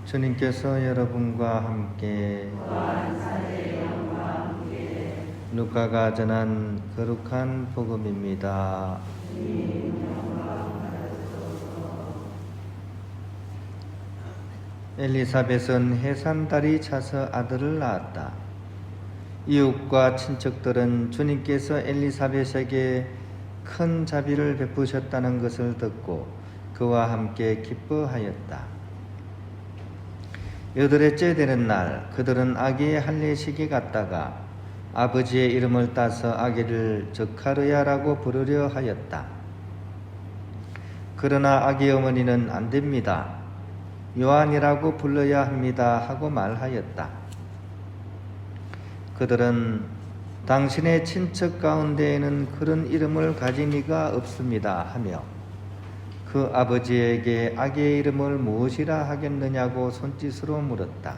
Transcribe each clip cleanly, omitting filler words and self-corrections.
주님께서 여러분과 함께 루카가 전한 거룩한 복음입니다. 엘리사벳은 해산달이 차서 아들을 낳았다. 이웃과 친척들은 주님께서 엘리사벳에게 큰 자비를 베푸셨다는 것을 듣고 그와 함께 기뻐하였다. 8회째 되는 날 그들은 아기의 할례식에 갔다가 아버지의 이름을 따서 아기를 저카르야라고 부르려 하였다. 그러나 아기 어머니는 안 됩니다. 요한이라고 불러야 합니다 하고 말하였다. 그들은 당신의 친척 가운데에는 그런 이름을 가진 이가 없습니다 하며 그 아버지에게 아기의 이름을 무엇이라 하겠느냐고 손짓으로 물었다.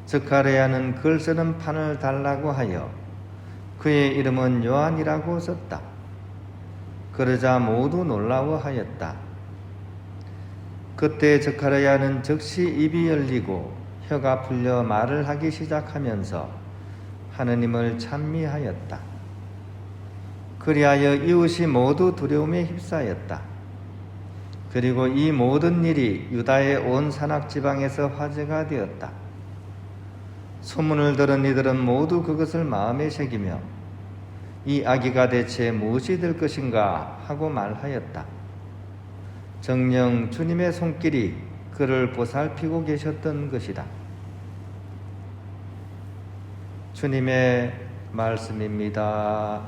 저카르야는 글 쓰는 판을 달라고 하여 그의 이름은 요한이라고 썼다. 그러자 모두 놀라워하였다. 그때 저카르야는 즉시 입이 열리고 혀가 풀려 말을 하기 시작하면서 하느님을 찬미하였다. 그리하여 이웃이 모두 두려움에 휩싸였다. 그리고 이 모든 일이 유다의 온 산악지방에서 화제가 되었다. 소문을 들은 이들은 모두 그것을 마음에 새기며 이 아기가 대체 무엇이 될 것인가 하고 말하였다. 정녕 주님의 손길이 그를 보살피고 계셨던 것이다. 주님의 말씀입니다.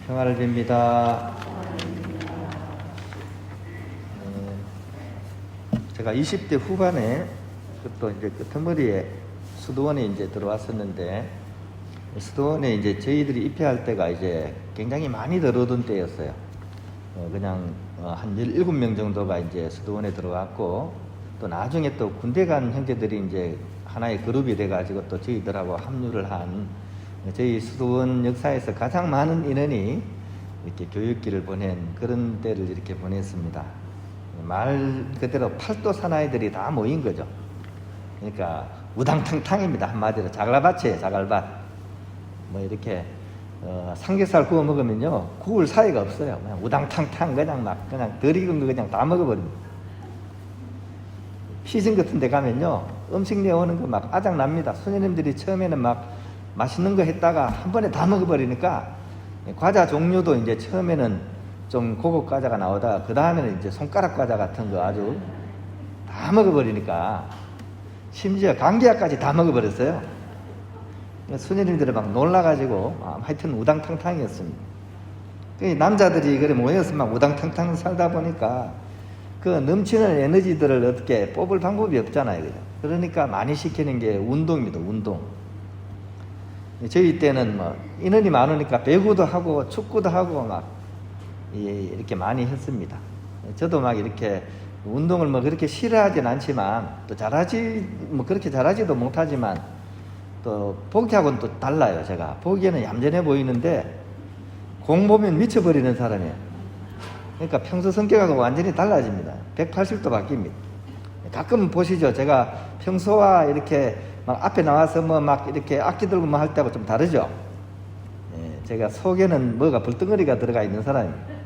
평화를 빕니다. 제가 20대 후반에 또 이제 끝머리에 수도원에 이제 들어왔었는데 수도원에 이제 저희들이 입회할 때가 이제 굉장히 많이 들어오던 때였어요. 그냥 한 17명 정도가 이제 수도원에 들어왔고 또 나중에 또 군대 간 형제들이 이제 하나의 그룹이 돼가지고 또 저희들하고 합류를 한 저희 수도원 역사에서 가장 많은 인원이 이렇게 교육기를 보낸 그런 때를 이렇게 보냈습니다. 말 그대로 팔도 사나이들이 다 모인 거죠. 그러니까 우당탕탕입니다. 한마디로 자갈밭이에요. 자갈밭. 뭐 이렇게 삼겹살 구워 먹으면요 구울 사이가 없어요. 그냥 우당탕탕 그냥 덜 익은 거 그냥 다 먹어버립니다. 시즌 같은 데 가면요 음식 내오는 거 막 아작납니다. 손님들이 처음에는 막 맛있는 거 했다가 한 번에 다 먹어버리니까 과자 종류도 이제 처음에는 좀 고급 과자가 나오다가 그 다음에는 이제 손가락 과자 같은 거 아주 다 먹어버리니까 심지어 감기약까지 다 먹어버렸어요. 손님들이 막 놀라가지고 하여튼 우당탕탕이었습니다. 남자들이 그래 모여서 막 우당탕탕 살다 보니까 그 넘치는 에너지들을 어떻게 뽑을 방법이 없잖아요. 그죠? 그러니까 많이 시키는 게 운동입니다. 운동. 저희 때는 뭐 인원이 많으니까 배구도 하고 축구도 하고 막 이렇게 많이 했습니다. 저도 막 이렇게 운동을 뭐 그렇게 싫어하진 않지만 또 뭐 그렇게 잘하지도 못하지만 또 보기하고는 또 달라요. 제가 보기에는 얌전해 보이는데 공 보면 미쳐버리는 사람이에요. 그러니까 평소 성격하고 완전히 달라집니다. 180도 바뀝니다. 가끔 보시죠. 제가 평소와 이렇게 막 앞에 나와서 뭐 막 이렇게 악기 들고 뭐 할 때하고 좀 다르죠. 제가 속에는 뭐가 불덩어리가 들어가 있는 사람입니다.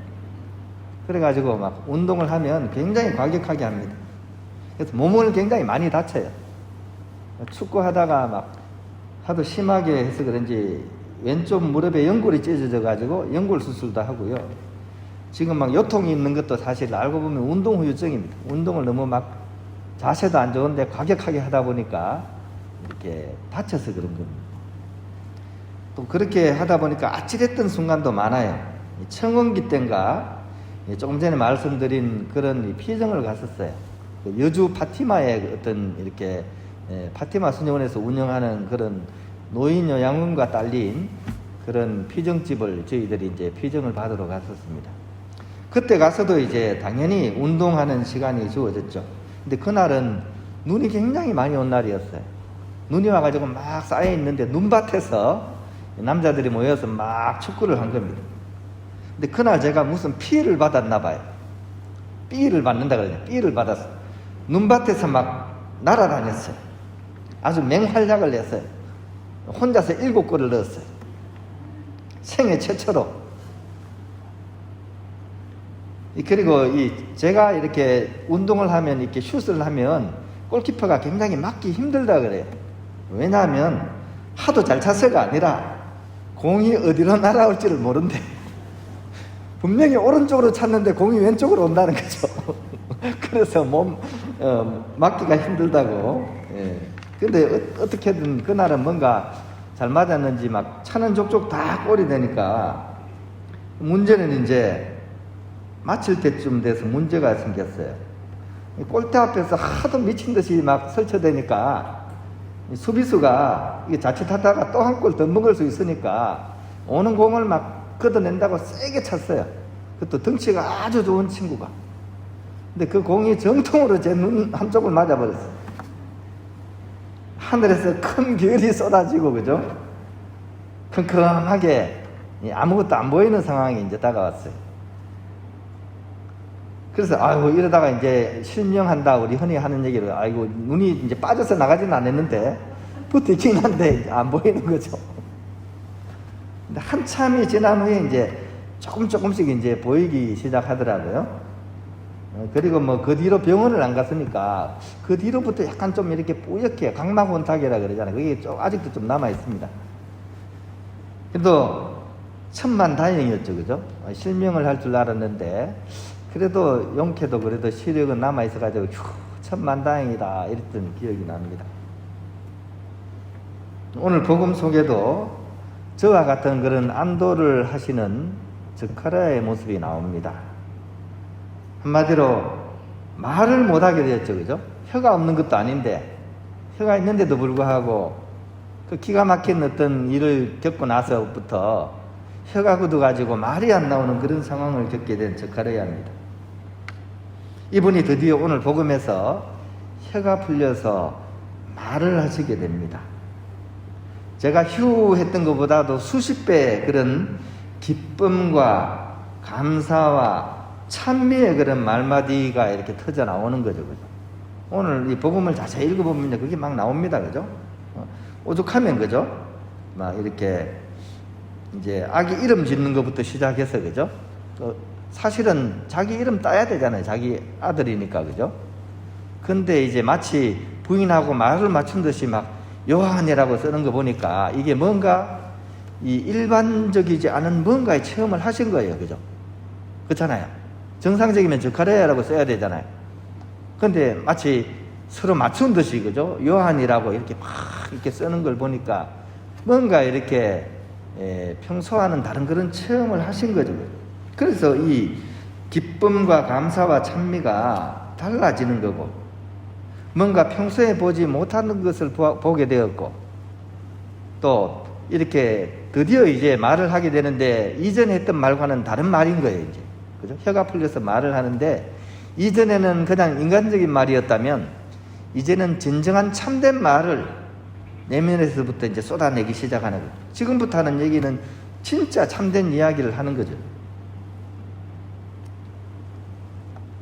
그래가지고 막 운동을 하면 굉장히 과격하게 합니다. 그래서 몸을 굉장히 많이 다쳐요. 축구하다가 막 하도 심하게 해서 그런지 왼쪽 무릎에 연골이 찢어져가지고 연골 수술도 하고요. 지금 막 요통이 있는 것도 사실 알고 보면 운동 후유증입니다. 운동을 너무 막 자세도 안 좋은데 과격하게 하다 보니까 이렇게 다쳐서 그런 겁니다. 또 그렇게 하다 보니까 아찔했던 순간도 많아요. 청원기 때인가 조금 전에 말씀드린 그런 피정을 갔었어요. 여주 파티마의 어떤 이렇게 파티마 수녀원에서 운영하는 그런 노인 요양원과 딸린 그런 피정집을 저희들이 이제 피정을 받으러 갔었습니다. 그때 가서도 이제 당연히 운동하는 시간이 주어졌죠. 근데 그날은 눈이 굉장히 많이 온 날이었어요. 눈이 와가지고 막 쌓여 있는데 눈밭에서 남자들이 모여서 막 축구를 한 겁니다. 근데 그날 제가 무슨 피해를 받았나 봐요. 삐를 받는다 그러죠. 삐를 받았어. 눈밭에서 막 날아다녔어요. 아주 맹활약을 했어요. 혼자서 7골을 넣었어요. 생애 최초로. 그리고 제가 이렇게 운동을 하면, 이렇게 슛을 하면 골키퍼가 굉장히 맞기 힘들다 그래요. 왜냐하면 하도 잘 찼어가 아니라 공이 어디로 날아올지를 모른대. 분명히 오른쪽으로 찼는데 공이 왼쪽으로 온다는 거죠. 그래서 맞기가 힘들다고. 예. 근데 어떻게든 그날은 뭔가 잘 맞았는지 막 차는 족족 다 골이 되니까, 문제는 이제 마칠 때쯤 돼서 문제가 생겼어요. 골대 앞에서 하도 미친 듯이 막 설쳐대니까 수비수가 이게 자칫하다가 또 한 골 더 먹을 수 있으니까 오는 공을 막 걷어낸다고 세게 찼어요. 그것도 덩치가 아주 좋은 친구가. 근데 그 공이 정통으로 제 눈 한쪽을 맞아버렸어요. 하늘에서 큰 별이 쏟아지고, 그죠? 컴컴하게 아무것도 안 보이는 상황이 이제 다가왔어요. 그래서 아이고 이러다가 이제 실명한다, 우리 흔히 하는 얘기를, 아이고 눈이 이제 빠져서 나가지는 않았는데 붙어있긴 한데 안 보이는 거죠. 근데 한참이 지난 후에 이제 조금씩 이제 보이기 시작하더라고요. 그리고 뭐 그 뒤로 병원을 안 갔으니까 그 뒤로부터 약간 좀 이렇게 뿌옇게 각막원탁이라 그러잖아요. 그게 아직도 좀 남아 있습니다. 그래도 천만다행이었죠, 그죠? 실명을 할 줄 알았는데 그래도 용케도 그래도 시력은 남아 있어가지고 천만다행이다 이랬던 기억이 납니다. 오늘 복음 속에도 저와 같은 그런 안도를 하시는 저카라의 모습이 나옵니다. 한마디로 말을 못하게 되었죠, 그죠? 혀가 없는 것도 아닌데, 혀가 있는데도 불구하고 그 기가 막힌 어떤 일을 겪고 나서부터 혀가 굳어가지고 말이 안 나오는 그런 상황을 겪게 된 저카라야입니다. 이분이 드디어 오늘 복음에서 혀가 풀려서 말을 하시게 됩니다. 제가 휴 했던 것보다도 수십 배 그런 기쁨과 감사와 찬미의 그런 말마디가 이렇게 터져 나오는 거죠, 그죠? 오늘 이 복음을 자세히 읽어보면 그게 막 나옵니다, 그죠? 오죽하면, 그죠? 막 이렇게 이제 아기 이름 짓는 것부터 시작해서, 그죠? 사실은 자기 이름 따야 되잖아요, 자기 아들이니까, 그죠? 근데 이제 마치 부인하고 말을 맞춘 듯이 막 요한이라고 쓰는 거 보니까 이게 뭔가 이 일반적이지 않은 뭔가의 체험을 하신 거예요, 그죠? 그렇잖아요. 정상적이면 저카레야라고 써야 되잖아요. 근데 마치 서로 맞춘 듯이, 그죠? 요한이라고 이렇게 막 이렇게 쓰는 걸 보니까 뭔가 이렇게 평소와는 다른 그런 체험을 하신 거죠. 그래서 이 기쁨과 감사와 찬미가 달라지는 거고, 뭔가 평소에 보지 못하는 것을 보게 되었고, 또 이렇게 드디어 이제 말을 하게 되는데 이전에 했던 말과는 다른 말인 거예요, 이제. 그죠? 혀가 풀려서 말을 하는데 이전에는 그냥 인간적인 말이었다면 이제는 진정한 참된 말을 내면에서부터 이제 쏟아내기 시작하는 거예요. 지금부터 하는 얘기는 진짜 참된 이야기를 하는 거죠.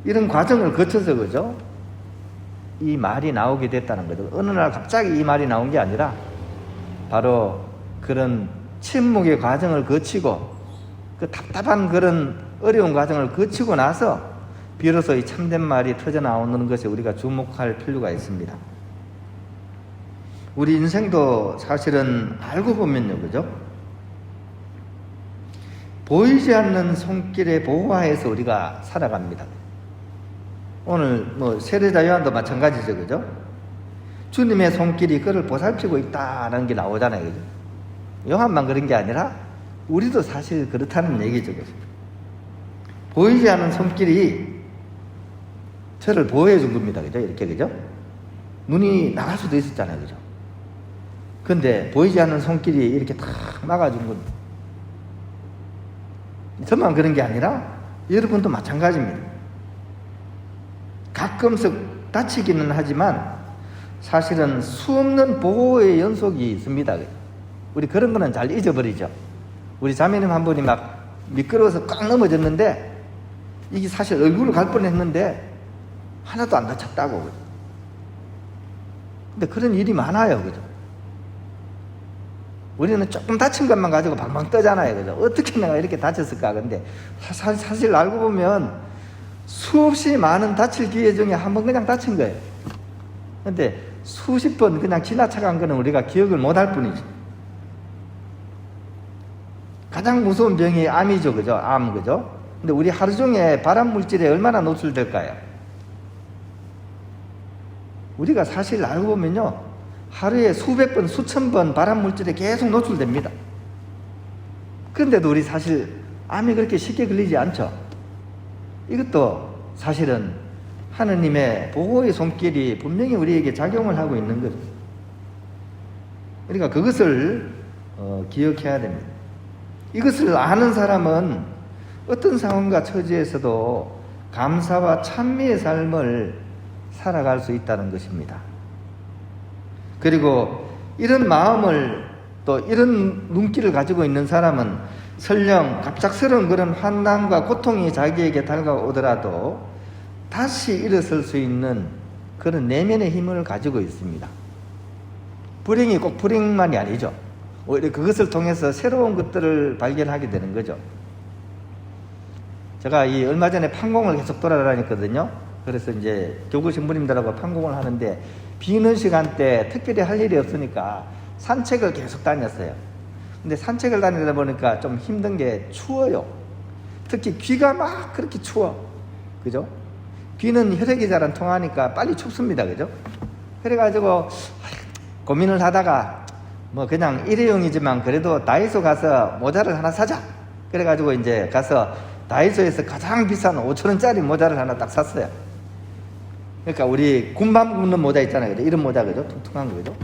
이런 과정을 거쳐서, 그죠? 이 말이 나오게 됐다는 거죠. 어느 날 갑자기 이 말이 나온 게 아니라 바로 그런 침묵의 과정을 거치고 그 답답한 그런 어려운 과정을 거치고 나서 비로소 이 참된 말이 터져 나오는 것에 우리가 주목할 필요가 있습니다. 우리 인생도 사실은 알고 보면요, 그죠? 보이지 않는 손길의 보호하에서 우리가 살아갑니다. 오늘 뭐 세례자 요한도 마찬가지죠, 그죠? 주님의 손길이 그를 보살피고 있다는 게 나오잖아요, 그죠? 요한만 그런 게 아니라 우리도 사실 그렇다는 얘기죠, 그죠? 보이지 않는 손길이 저를 보호해 준 겁니다, 그죠? 이렇게, 그죠? 눈이 나갈 수도 있었잖아요, 그죠? 근데 보이지 않는 손길이 이렇게 탁 막아준 겁니다. 저만 그런 게 아니라 여러분도 마찬가지입니다. 가끔씩 다치기는 하지만 사실은 수없는 보호의 연속이 있습니다. 우리 그런 거는 잘 잊어버리죠. 우리 자매님 한 분이 막 미끄러워서 꽉 넘어졌는데 이게 사실 얼굴을 갈 뻔했는데 하나도 안 다쳤다고. 그죠? 근데 그런 일이 많아요. 그죠? 우리는 조금 다친 것만 가지고 방방 떠잖아요. 그죠? 어떻게 내가 이렇게 다쳤을까? 근데 사실 알고 보면 수없이 많은 다칠 기회 중에 한 번 그냥 다친 거예요. 근데 수십 번 그냥 지나쳐간 거는 우리가 기억을 못 할 뿐이지. 가장 무서운 병이 암이죠. 그죠? 암. 그죠? 근데 우리 하루 종일 발암 물질에 얼마나 노출될까요? 우리가 사실 알고 보면요, 하루에 수백 번, 수천 번 발암 물질에 계속 노출됩니다. 그런데도 우리 사실 암이 그렇게 쉽게 걸리지 않죠. 이것도 사실은 하느님의 보호의 손길이 분명히 우리에게 작용을 하고 있는 거죠. 그러니까 그것을 기억해야 됩니다. 이것을 아는 사람은 어떤 상황과 처지에서도 감사와 찬미의 삶을 살아갈 수 있다는 것입니다. 그리고 이런 마음을 또 이런 눈길을 가지고 있는 사람은 설령 갑작스러운 그런 환난과 고통이 자기에게 다가오더라도 다시 일어설 수 있는 그런 내면의 힘을 가지고 있습니다. 불행이 꼭 불행만이 아니죠. 오히려 그것을 통해서 새로운 것들을 발견하게 되는 거죠. 제가 이 얼마 전에 판공을 계속 돌아다녔거든요. 그래서 이제 교구 신부님들하고 판공을 하는데 비는 시간대 특별히 할 일이 없으니까 산책을 계속 다녔어요. 근데 산책을 다니다 보니까 좀 힘든 게 추워요. 특히 귀가 막 그렇게 추워. 그죠? 귀는 혈액이 잘 안 통하니까 빨리 춥습니다. 그죠? 그래가지고 고민을 하다가 뭐 그냥 일회용이지만 그래도 다이소 가서 모자를 하나 사자. 그래가지고 이제 가서 다이소에서 가장 비싼 5,000원짜리 모자를 하나 딱 샀어요. 그러니까 우리 군밤 굽는 모자 있잖아요. 그죠? 이런 모자, 그죠? 퉁퉁한 거, 그죠?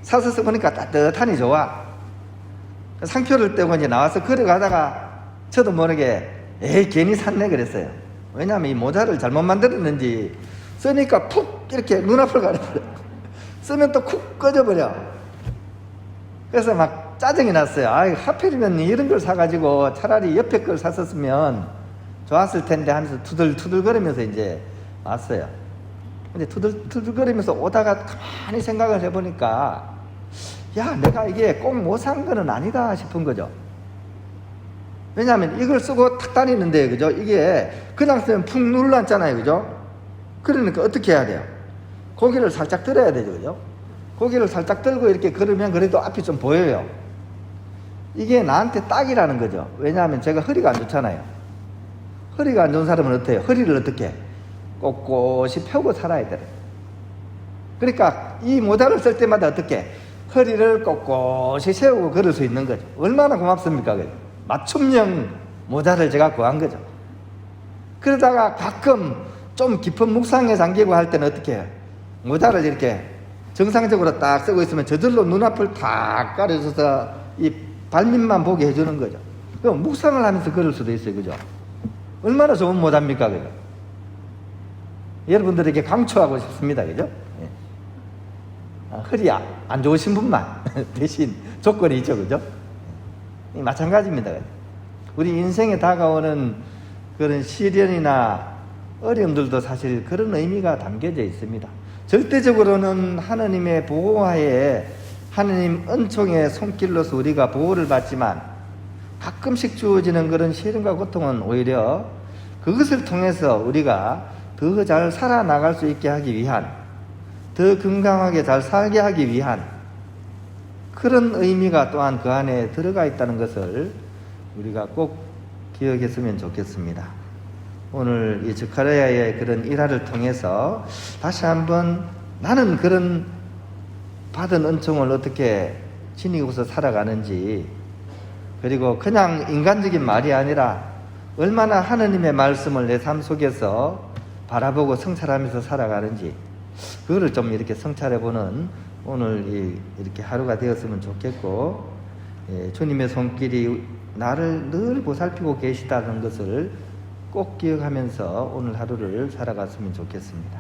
사서 써보니까 따뜻하니 좋아. 상표를 떼고 이제 나와서 걸어가다가 저도 모르게 에이 괜히 샀네 그랬어요. 왜냐하면 이 모자를 잘못 만들었는지 쓰니까 푹 이렇게 눈앞을 가려버려. 쓰면 또 쿡 꺼져버려. 그래서 막 짜증이 났어요. 아이 하필이면 이런 걸 사가지고 차라리 옆에 걸 샀었으면 좋았을 텐데 하면서 투덜투덜거리면서 이제 왔어요. 근데 투덜투덜거리면서 오다가 가만히 생각을 해보니까 야 내가 이게 꼭 못 산 거는 아니다 싶은 거죠. 왜냐하면 이걸 쓰고 탁 다니는데 그죠? 이게 그냥 쓰면 푹 눌러앉잖아요. 그죠? 그러니까 어떻게 해야 돼요? 고개를 살짝 들어야 되죠. 그죠? 고개를 살짝 들고 이렇게 걸으면 그래도 앞이 좀 보여요. 이게 나한테 딱이라는 거죠. 왜냐하면 제가 허리가 안 좋잖아요. 허리가 안 좋은 사람은 어때요? 허리를 어떻게 꼿꼿이 펴고 살아야 돼요. 그러니까 이 모자를 쓸 때마다 어떻게 허리를 꼿꼿이 세우고 걸을 수 있는 거죠. 얼마나 고맙습니까? 맞춤형 모자를 제가 구한 거죠. 그러다가 가끔 좀 깊은 묵상에 잠기고 할 때는 어떻게 해요? 모자를 이렇게 정상적으로 딱 쓰고 있으면 저절로 눈앞을 탁 가려줘서 이 발밑만 보게 해주는 거죠. 그럼 묵상을 하면서 걸을 수도 있어요. 그죠? 얼마나 좋은 모자입니까? 그죠? 여러분들에게 강추하고 싶습니다. 그죠? 허리 안 좋으신 분만 대신 조건이 있죠. 그죠? 마찬가지입니다. 우리 인생에 다가오는 그런 시련이나 어려움들도 사실 그런 의미가 담겨져 있습니다. 절대적으로는 하느님의 보호하에 하느님 은총의 손길로서 우리가 보호를 받지만 가끔씩 주어지는 그런 시련과 고통은 오히려 그것을 통해서 우리가 더 잘 살아나갈 수 있게 하기 위한, 더 건강하게 잘 살게 하기 위한 그런 의미가 또한 그 안에 들어가 있다는 것을 우리가 꼭 기억했으면 좋겠습니다. 오늘 이 스가랴의 그런 일화를 통해서 다시 한번 나는 그런 받은 은총을 어떻게 지니고서 살아가는지, 그리고 그냥 인간적인 말이 아니라 얼마나 하느님의 말씀을 내 삶 속에서 바라보고 성찰하면서 살아가는지, 그거를 좀 이렇게 성찰해보는 오늘 이렇게 하루가 되었으면 좋겠고, 주님의 손길이 나를 늘 보살피고 계시다는 것을 꼭 기억하면서 오늘 하루를 살아갔으면 좋겠습니다.